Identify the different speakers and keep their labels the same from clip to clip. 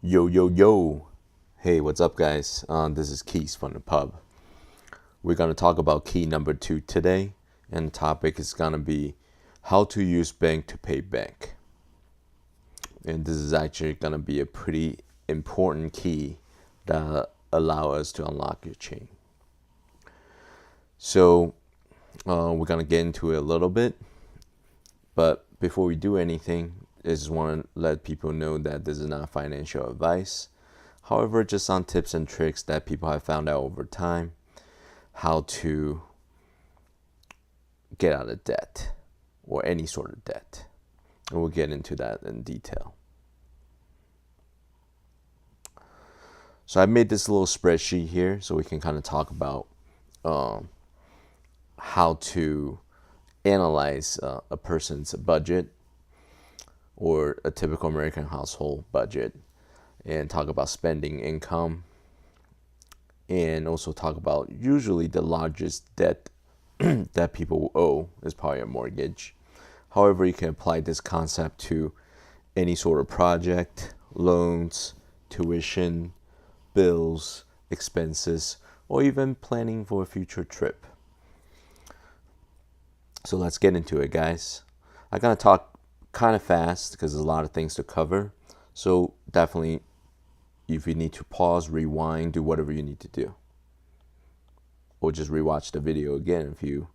Speaker 1: Yo, yo, yo. Hey, what's up, guys? This is Keys from the pub. We're going to talk about key number 2 today, and the topic is going to be how to use bank to pay bank. And this is actually going to be a pretty important key that allow us to unlock your chain. So, we're going to get into it a little bit, but before we do anything, I just want to let people know that this is not financial advice. However, just some tips and tricks that people have found out over time how to get out of debt or any sort of debt. And we'll get into that in detail. So I made this little spreadsheet here so we can kind of talk about how to analyze a person's budget or a typical American household budget, and talk about spending income, and also talk about usually the largest debt that people owe is probably a mortgage. However, you can apply this concept to any sort of project, loans, tuition, bills, expenses, or even planning for a future trip. So let's get into it, guys. I'm going to talk kind of fast because there's a lot of things to cover. So definitely, if you need to pause, rewind, do whatever you need to do. Or just rewatch the video again if you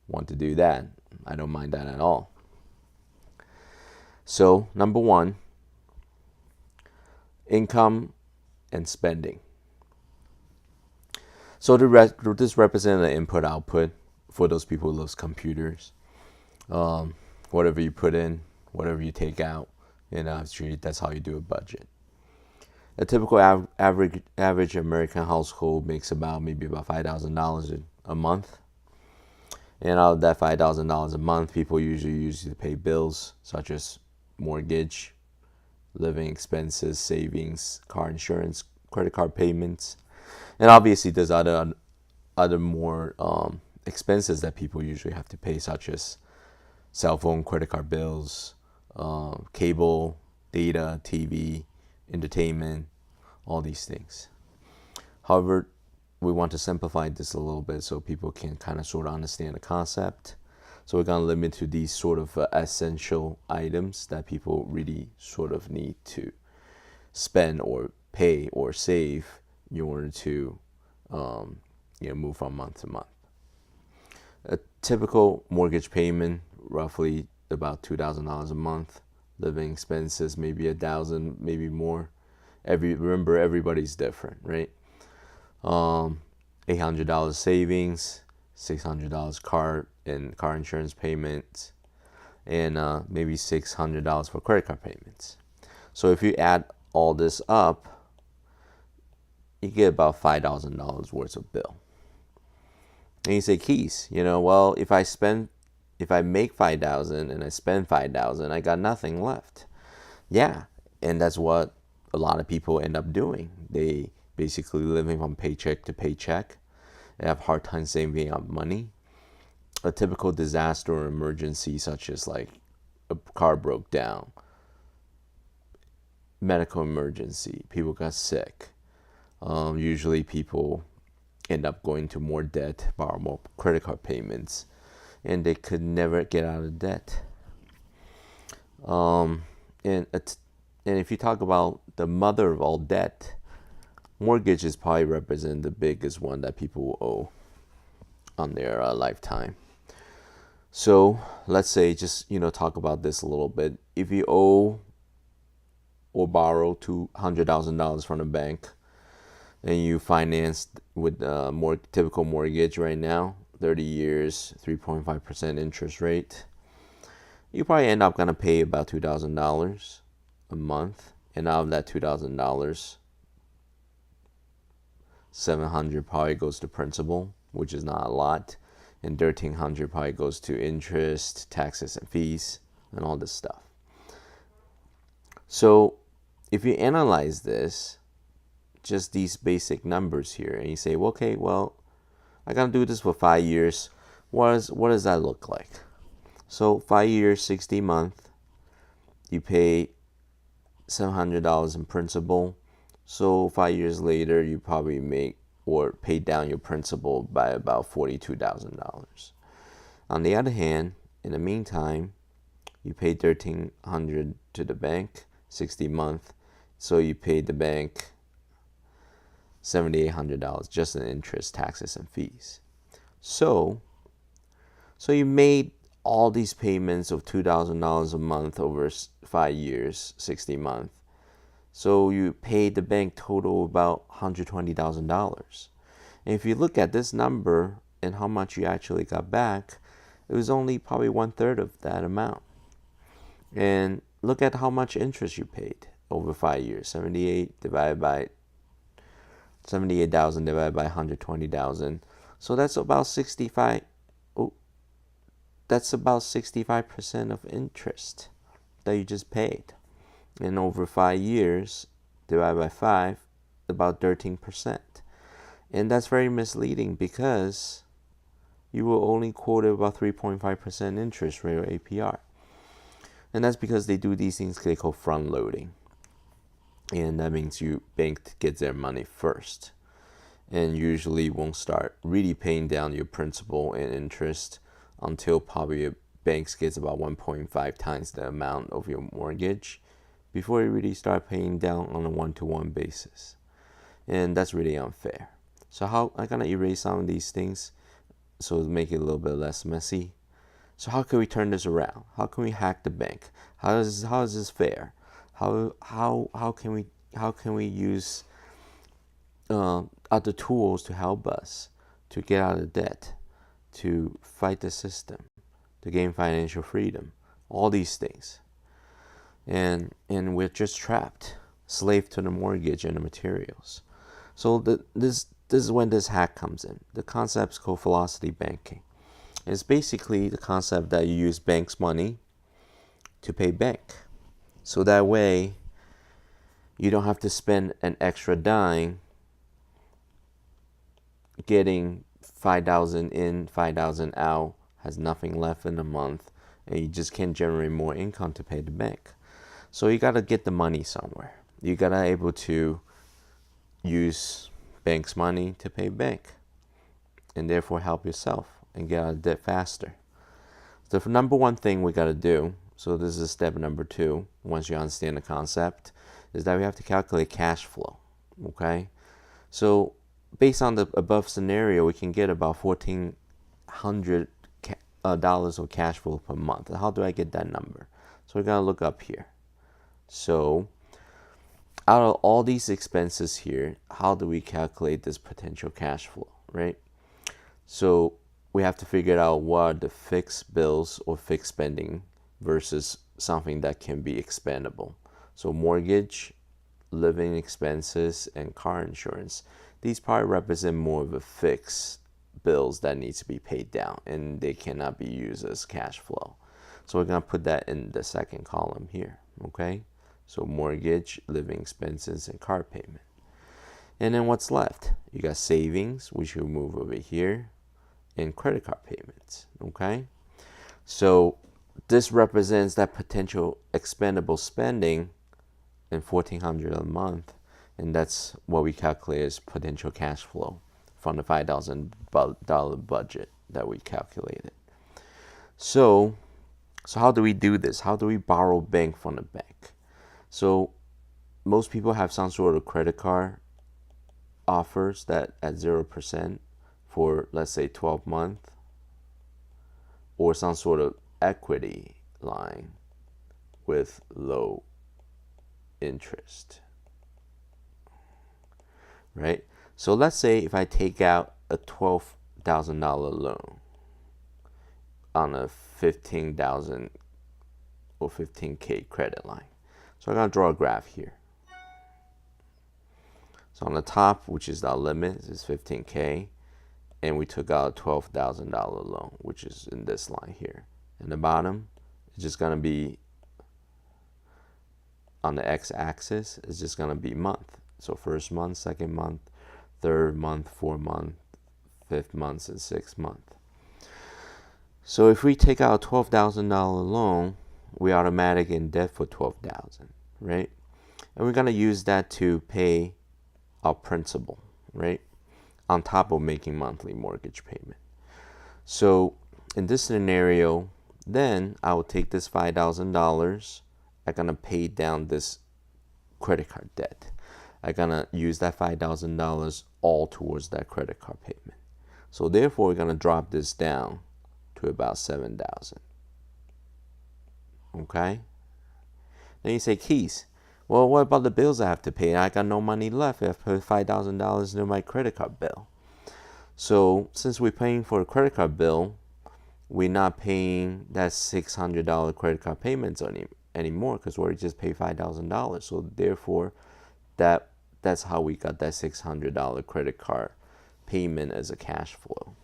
Speaker 1: want to do that. I don't mind that at all. So, number 1, income and spending. So this represents an input-output for those people who love computers. Whatever you put in, whatever you take out, and that's how you do a budget. A typical average American household makes maybe about $5,000 a month. And out of that $5,000 a month, people usually use it to pay bills such as mortgage, living expenses, savings, car insurance, credit card payments. And obviously there's other more expenses that people usually have to pay, such as cell phone, credit card bills, cable, data, TV, entertainment, all these things. However, we want to simplify this a little bit so people can kind of sort of understand the concept. So we're going to limit to these sort of essential items that people really sort of need to spend or pay or save in order to move from month to month. A typical mortgage payment, roughly about $2,000 a month. Living expenses, maybe $1,000, maybe more. Remember, everybody's different, right? $800 savings, $600 car insurance payments, and maybe $600 for credit card payments. So if you add all this up, you get about $5,000 worth of bill. And you say, Keys, well, if I make 5,000 and I spend 5,000, I got nothing left. Yeah, and that's what a lot of people end up doing. They basically living from paycheck to paycheck. They have a hard time saving up money. A typical disaster or emergency, such as like a car broke down, medical emergency, people got sick. Usually people end up going to more debt, borrow more credit card payments, and they could never get out of debt. And if you talk about the mother of all debt, mortgages probably represent the biggest one that people will owe on their lifetime. So let's say, just talk about this a little bit. If you owe or borrow $200,000 from a bank, and you financed with a more typical mortgage right now, 30 years, 3.5% interest rate, you probably end up going to pay about $2,000 a month. And out of that $2,000, $700 probably goes to principal, which is not a lot, and $1,300 probably goes to interest, taxes, and fees, and all this stuff. So if you analyze this, just these basic numbers here, and you say, well, okay, well, I gotta do this for 5 years. What does that look like? So 5 years, 60 months, you pay $700 in principal. So 5 years later, you probably make or pay down your principal by about $42,000. On the other hand, in the meantime, you pay $1,300 to the bank, 60 month. So you paid the bank $7,800 just in interest, taxes, and fees. So you made all these payments of $2,000 a month over 5 years, 60 months. So you paid the bank total about $120,000. And if you look at this number and how much you actually got back, it was only probably 1/3 of that amount. And look at how much interest you paid over 5 years. 78,000 divided by 120,000. So that's about 65. That's about 65% of interest that you just paid. And over 5 years, divided by 5, about 13%. And that's very misleading because you will only quote about 3.5% interest rate or APR. And that's because they do these things they call front loading. And that means you bank gets their money first. And usually won't start really paying down your principal and interest until probably your banks gets about 1.5 times the amount of your mortgage before you really start paying down on a one-to-one basis. And that's really unfair. So how I'm gonna erase some of these things so to make it a little bit less messy. So how can we turn this around? How can we hack the bank? How is this fair? How can we use other tools to help us to get out of debt, to fight the system, to gain financial freedom, all these things. And we're just trapped, slave to the mortgage and the materials. So this is when this hack comes in. The concept is called velocity banking. It's basically the concept that you use bank's money to pay bank. So that way you don't have to spend an extra dime getting 5,000 in, 5,000 out, has nothing left in a month, and you just can't generate more income to pay the bank. So you got to get the money somewhere. You got to able to use bank's money to pay bank and therefore help yourself and get out of debt faster. The number one thing we got to do, so this is step number 2, once you understand the concept, is that we have to calculate cash flow. Okay? So based on the above scenario, we can get about $1,400 of cash flow per month. How do I get that number? So we're going to look up here. So out of all these expenses here, how do we calculate this potential cash flow, right? So we have to figure out what are the fixed bills or fixed spending versus something that can be expendable. So mortgage, living expenses, and car insurance. These probably represent more of a fixed bills that needs to be paid down, and they cannot be used as cash flow. So we're going to put that in the second column here, okay? So mortgage, living expenses, and car payment. And then what's left? You got savings, which will move over here, and credit card payments, okay? So this represents that potential expendable spending in $1,400 a month. And that's what we calculate as potential cash flow from the $5,000 budget that we calculated. So how do we do this? How do we borrow bank from the bank? So most people have some sort of credit card offers that at 0% for, let's say, 12 months, or some sort of equity line with low interest. Right? So let's say if I take out a $12,000 loan on a $15,000 or $15K credit line. So I'm going to draw a graph here. So on the top, which is our limit, is $15K, and we took out a $12,000 loan, which is in this line here. And the bottom is just going to be on the x-axis, is just going to be month. So first month, second month, third month, fourth month, fifth month, and sixth month. So if we take out a $12,000 loan, we automatically in debt for $12,000, right? And we're going to use that to pay our principal, right? On top of making monthly mortgage payment. So in this scenario, then I will take this $5,000. I'm going to pay down this credit card debt. I'm going to use that $5,000 all towards that credit card payment. So therefore, we're going to drop this down to about $7,000. Okay? Then you say, Keys, well, what about the bills I have to pay? I got no money left. I have to pay $5,000 into my credit card bill. So since we're paying for a credit card bill, we're not paying that $600 credit card payments anymore because we already just paid $5,000. So therefore, that's how we got that $600 credit card payment as a cash flow.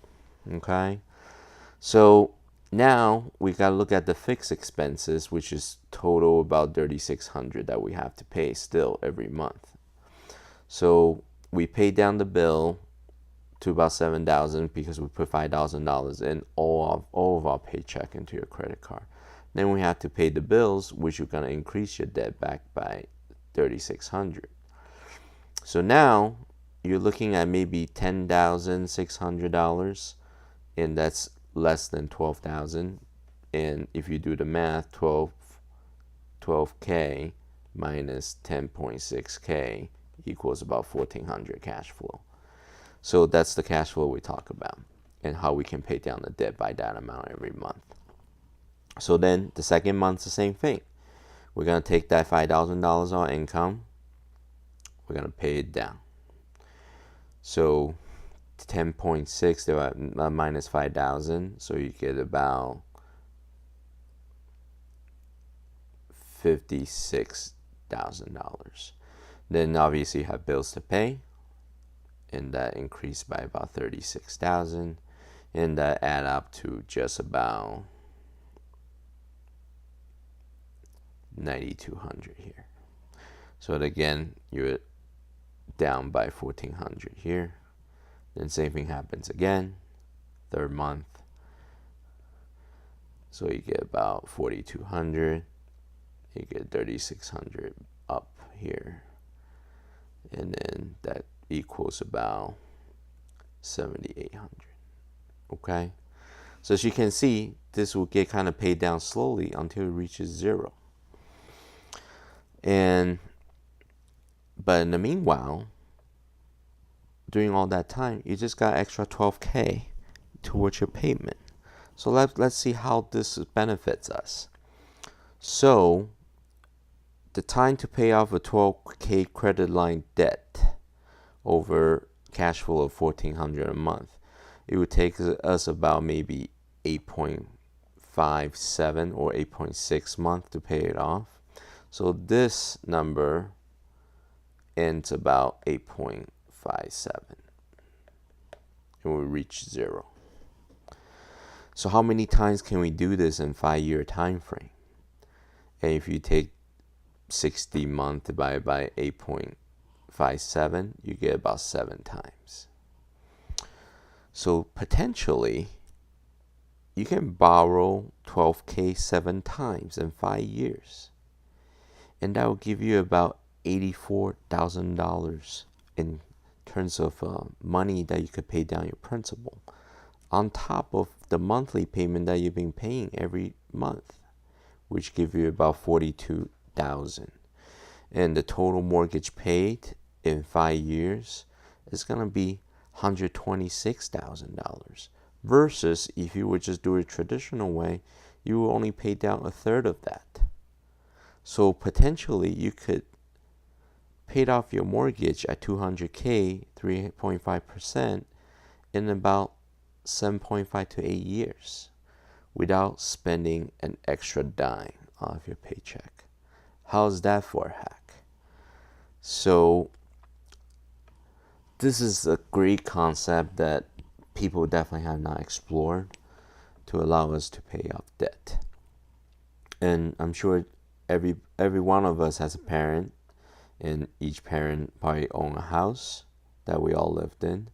Speaker 1: Okay? So now we got to look at the fixed expenses, which is total about $3,600 that we have to pay still every month. So we pay down the bill to about $7,000 because we put $5,000 in all of our paycheck into your credit card. Then we have to pay the bills, which you're going to increase your debt back by $3,600. So now you're looking at maybe $10,600, and that's less than $12,000. And if you do the math, 12K minus 10.6K equals about $1,400 cash flow. So that's the cash flow we talk about and how we can pay down the debt by that amount every month. So then the second month's the same thing. We're going to take that $5,000 on income. We're going to pay it down. So 10.6 minus 5,000. So you get about $56,000. Then obviously you have bills to pay. And that increased by about 36,000, and that add up to just about 9,200 here. So again, you're down by 1,400 here. Then same thing happens again, third month. So you get about 4,200. You get 3,600 up here, and then that equals about 7,800. Okay, so as you can see, this will get kind of paid down slowly until it reaches zero. But in the meanwhile, during all that time, you just got extra 12K towards your payment. So let's see how this benefits us. So the time to pay off a 12K credit line debt over cash flow of $1,400 a month, it would take us about maybe 8.57 or 8.6 months to pay it off. So this number ends about 8.57. It will reach zero. So how many times can we do this in 5-year time frame? And if you take 60 months divided by 8.57, you get about 7 times. So potentially, you can borrow 12K 7 times in 5 years. And that will give you about $84,000 in terms of money that you could pay down your principal, on top of the monthly payment that you've been paying every month, which give you about $42,000. And the total mortgage paid in 5 years is going to be $126,000. Versus if you would just do it traditional way, you will only pay down a third of that. So potentially you could pay off your mortgage at $200K, 3.5%, in about 7.5 to 8 years without spending an extra dime off your paycheck. How's that for a hack? So this is a great concept that people definitely have not explored to allow us to pay off debt. And I'm sure every one of us has a parent, and each parent probably owned a house that we all lived in,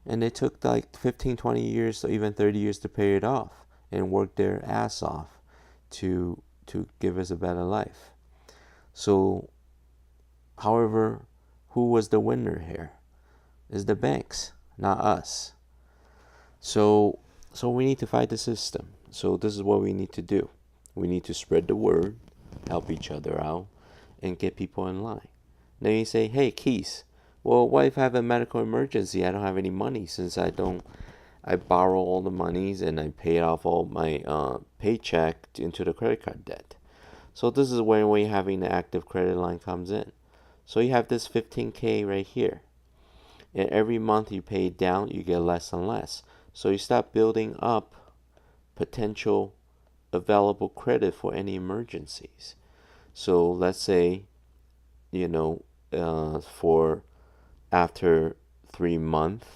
Speaker 1: and they took like 15, 20 years or even 30 years to pay it off and work their ass off to give us a better life. So However, who was the winner here? Is the banks, not us. So we need to fight the system. So this is what we need to do. We need to spread the word, help each other out, and get people in line. Then you say, hey, Keith, well, what if I have a medical emergency? I don't have any money since I borrow all the monies and I pay off all my paycheck into the credit card debt. So this is when we having the active credit line comes in. So you have this 15K right here. And every month you pay it down, you get less and less. So you start building up potential available credit for any emergencies. So let's say, for after 3 months,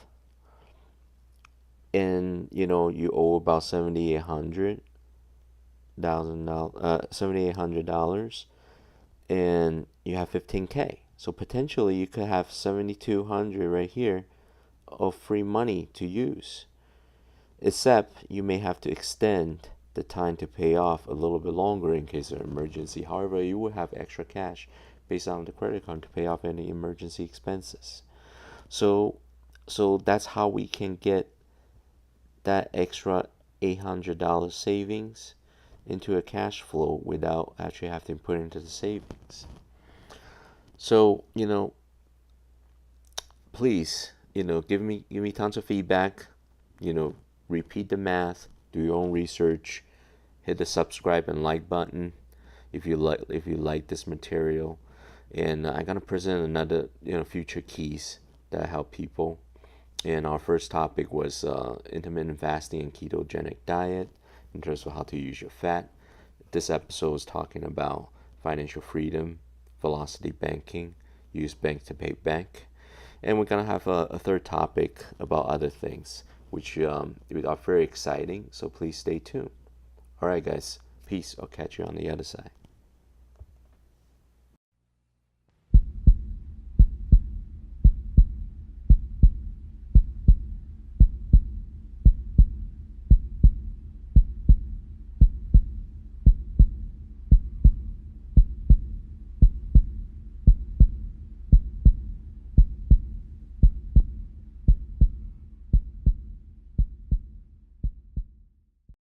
Speaker 1: and you owe about $7,800, and you have 15K. So potentially you could have 7,200 right here of free money to use. Except you may have to extend the time to pay off a little bit longer in case of emergency. However, you will have extra cash based on the credit card to pay off any emergency expenses. So that's how we can get that extra $800 savings into a cash flow without actually having to put it into the savings. So, please, give me tons of feedback, repeat the math, do your own research, hit the subscribe and like button if you like this material. And I'm gonna present another future keys that help people. And our first topic was intermittent fasting and ketogenic diet in terms of how to use your fat. This episode is talking about financial freedom, velocity banking, use bank to pay bank. And we're going to have a third topic about other things, which are very exciting. So please stay tuned. All right, guys. Peace. I'll catch you on the other side.